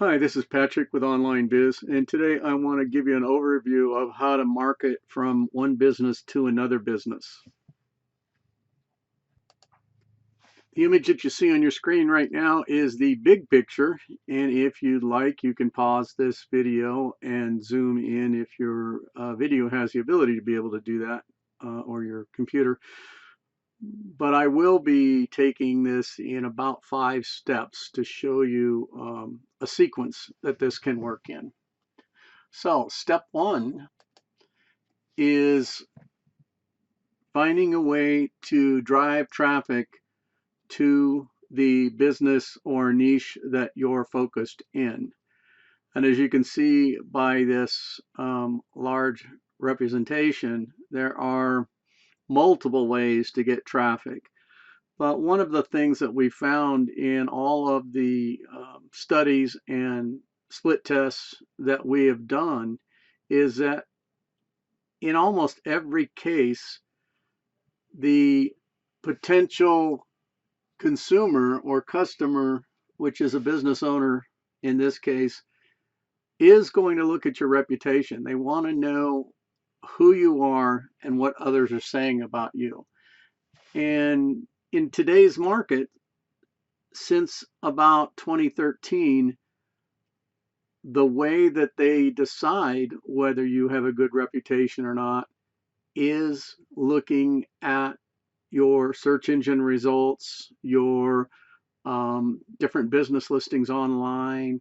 Hi, this is Patrick with OnlineViz, and today I want to give you an overview of how to market from one business to another business. The image that you see on your screen right now is the big picture, and if you'd like, you can pause this video and zoom in if your video has the ability to be able to do that, or your computer. But I will be taking this in about 5 steps to show you a sequence that this can work in. So step 1 is finding a way to drive traffic to the business or niche that you're focused in. And as you can see by this large representation, there are multiple ways to get traffic. But one of the things that we found in all of the studies and split tests that we have done is that in almost every case, the potential consumer or customer, which is a business owner in this case, is going to look at your reputation. They want to know who you are and what others are saying about you. And in today's market, since about 2013, the way that they decide whether you have a good reputation or not is looking at your search engine results, your different business listings online,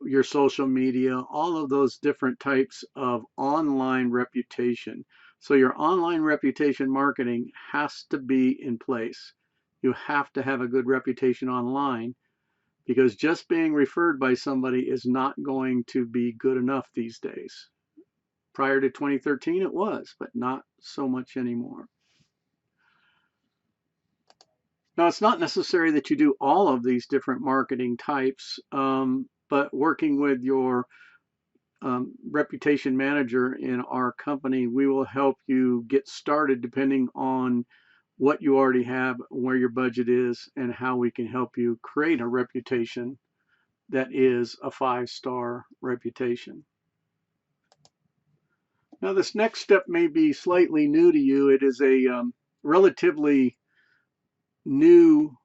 your social media, all of those different types of online reputation. So your online reputation marketing has to be in place. You have to have a good reputation online, because just being referred by somebody is not going to be good enough these days. Prior to 2013 it was, but not so much anymore. Now, it's not necessary that you do all of these different marketing types, but working with your reputation manager in our company, we will help you get started depending on what you already have, where your budget is, and how we can help you create a reputation that is a 5-star reputation. Now, this next step may be slightly new to you. It is a relatively new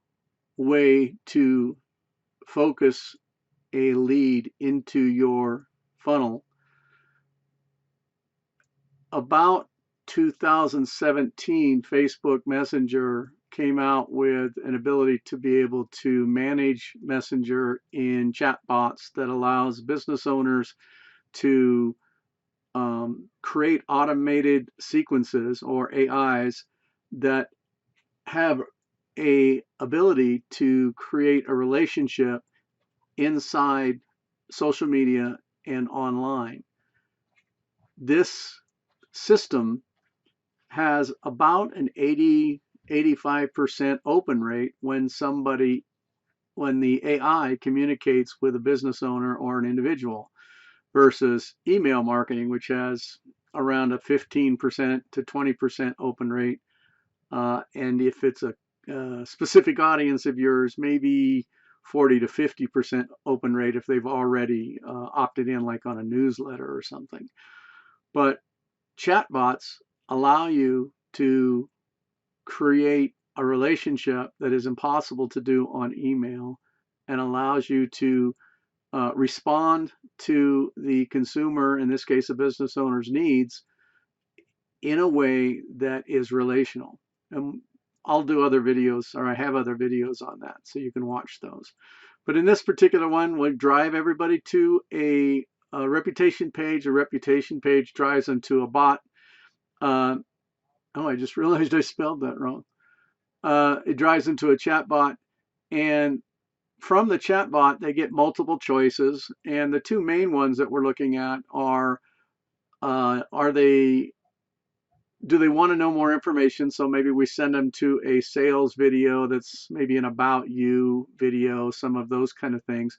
way to focus a lead into your funnel. About 2017, Facebook Messenger came out with an ability to be able to manage Messenger in chatbots that allows business owners to create automated sequences or AIs that have a ability to create a relationship inside social media and online. This system has about an 80-85% open rate when the AI communicates with a business owner or an individual, versus email marketing, which has around a 15% to 20% open rate. And if it's a specific audience of yours, maybe 40 to 50% open rate if they've already opted in, like on a newsletter or something. But chatbots allow you to create a relationship that is impossible to do on email, and allows you to respond to the consumer, in this case a business owner's needs, in a way that is relational. And I'll do other videos, or I have other videos on that, so you can watch those. But in this particular one, we'll drive everybody to a reputation page. A reputation page drives them to a bot. Oh, I just realized I spelled that wrong. It drives them to a chat bot, and from the chat bot, they get multiple choices. And the two main ones that we're looking at are do they want to know more information? So maybe we send them to a sales video that's maybe an about you video, some of those kind of things.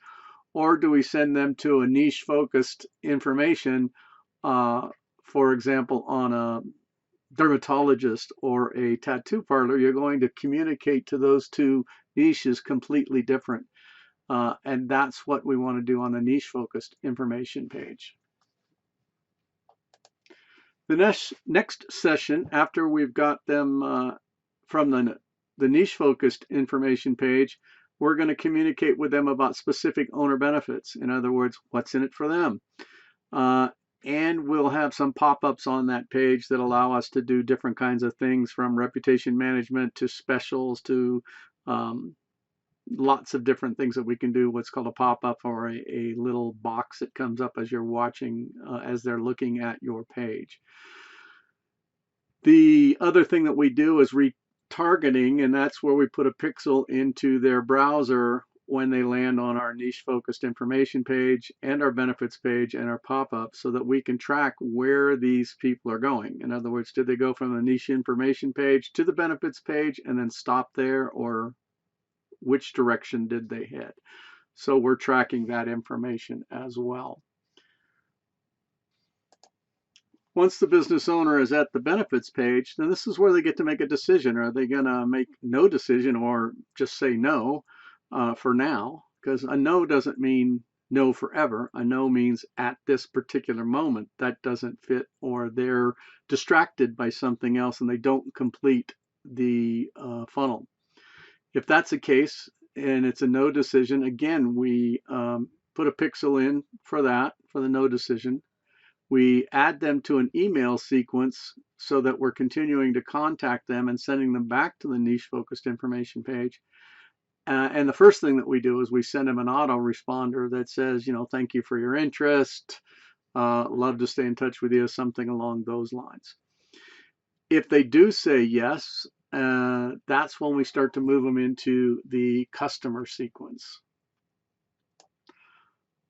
Or do we send them to a niche focused information, for example, on a dermatologist or a tattoo parlor? You're going to communicate to those two niches completely different. And that's what we want to do on the niche focused information page. The next session, after we've got them from the niche focused information page, we're going to communicate with them about specific owner benefits. In other words, what's in it for them. And we'll have some pop-ups on that page that allow us to do different kinds of things, from reputation management to specials to lots of different things that we can do. What's called a pop-up, or a little box that comes up as you're watching, as they're looking at your page. The other thing that we do is retargeting, and that's where we put a pixel into their browser when they land on our niche focused information page and our benefits page and our pop-up, so that we can track where these people are going. In other words, did they go from the niche information page to the benefits page and then stop there, or which direction did they head? So we're tracking that information as well. Once the business owner is at the benefits page, then this is where they get to make a decision. Are they going to make no decision or just say no for now? Because a no doesn't mean no forever. A no means at this particular moment that doesn't fit, or they're distracted by something else and they don't complete the funnel. If that's the case and it's a no decision, again, we put a pixel in for that, for the no decision. We add them to an email sequence so that we're continuing to contact them and sending them back to the niche focused information page. And the first thing that we do is we send them an autoresponder that says, thank you for your interest. Love to stay in touch with you, something along those lines. If they do say yes, that's when we start to move them into the customer sequence.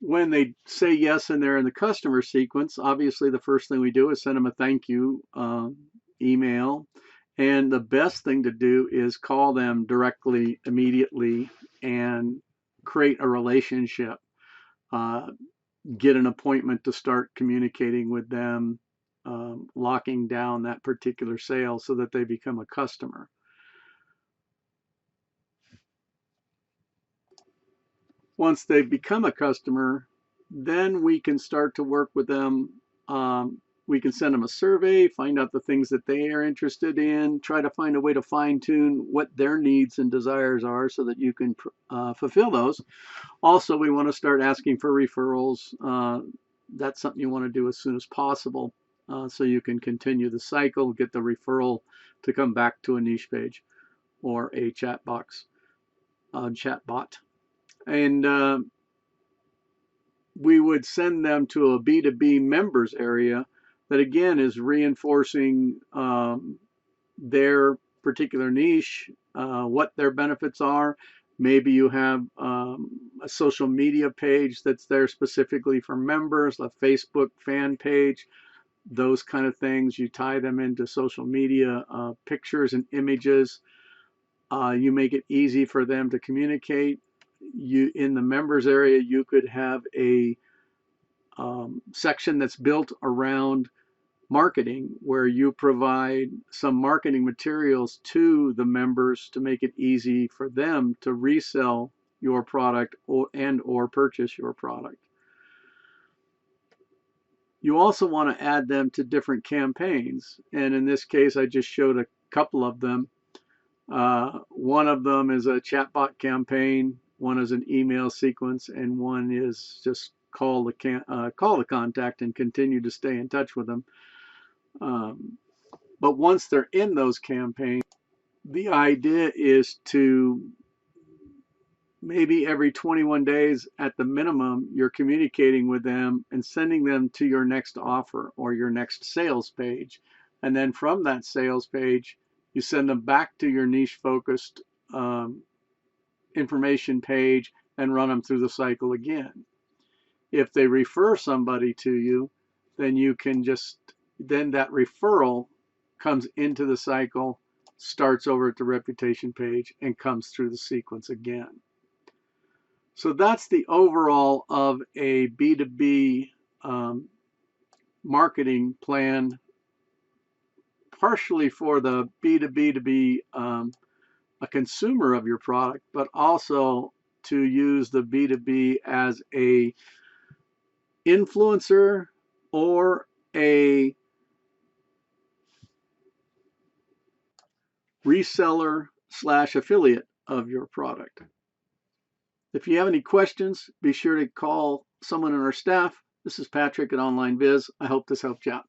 When they say yes and they're in the customer sequence, obviously the first thing we do is send them a thank you email. And the best thing to do is call them directly, immediately, and create a relationship. Get an appointment to start communicating with them, locking down that particular sale so that they become a customer. Once they've become a customer, then we can start to work with them. We can send them a survey, find out the things that they are interested in, try to find a way to fine-tune what their needs and desires are so that you can fulfill those. Also, we want to start asking for referrals. That's something you want to do as soon as possible, so you can continue the cycle, get the referral to come back to a niche page or a chatbot. And we would send them to a B2B members area that, again, is reinforcing their particular niche, what their benefits are. Maybe you have a social media page that's there specifically for members, a Facebook fan page, those kind of things. You tie them into social media pictures and images. You make it easy for them to communicate. In the members area, you could have a section that's built around marketing, where you provide some marketing materials to the members to make it easy for them to resell your product or purchase your product. You also want to add them to different campaigns, and in this case I just showed a couple of them. One of them is a chatbot campaign, one is an email sequence, and one is just call the contact and continue to stay in touch with them. But once they're in those campaigns, the idea is to maybe every 21 days at the minimum, you're communicating with them and sending them to your next offer or your next sales page. And then from that sales page, you send them back to your niche focused information page and run them through the cycle again. If they refer somebody to you, then you can then that referral comes into the cycle, starts over at the reputation page, and comes through the sequence again. So that's the overall of a B2B marketing plan, partially for the B2B to be a consumer of your product, but also to use the B2B as a influencer or a reseller / affiliate of your product. If you have any questions, be sure to call someone on our staff. This is Patrick at OnlineViz. I hope this helped you out.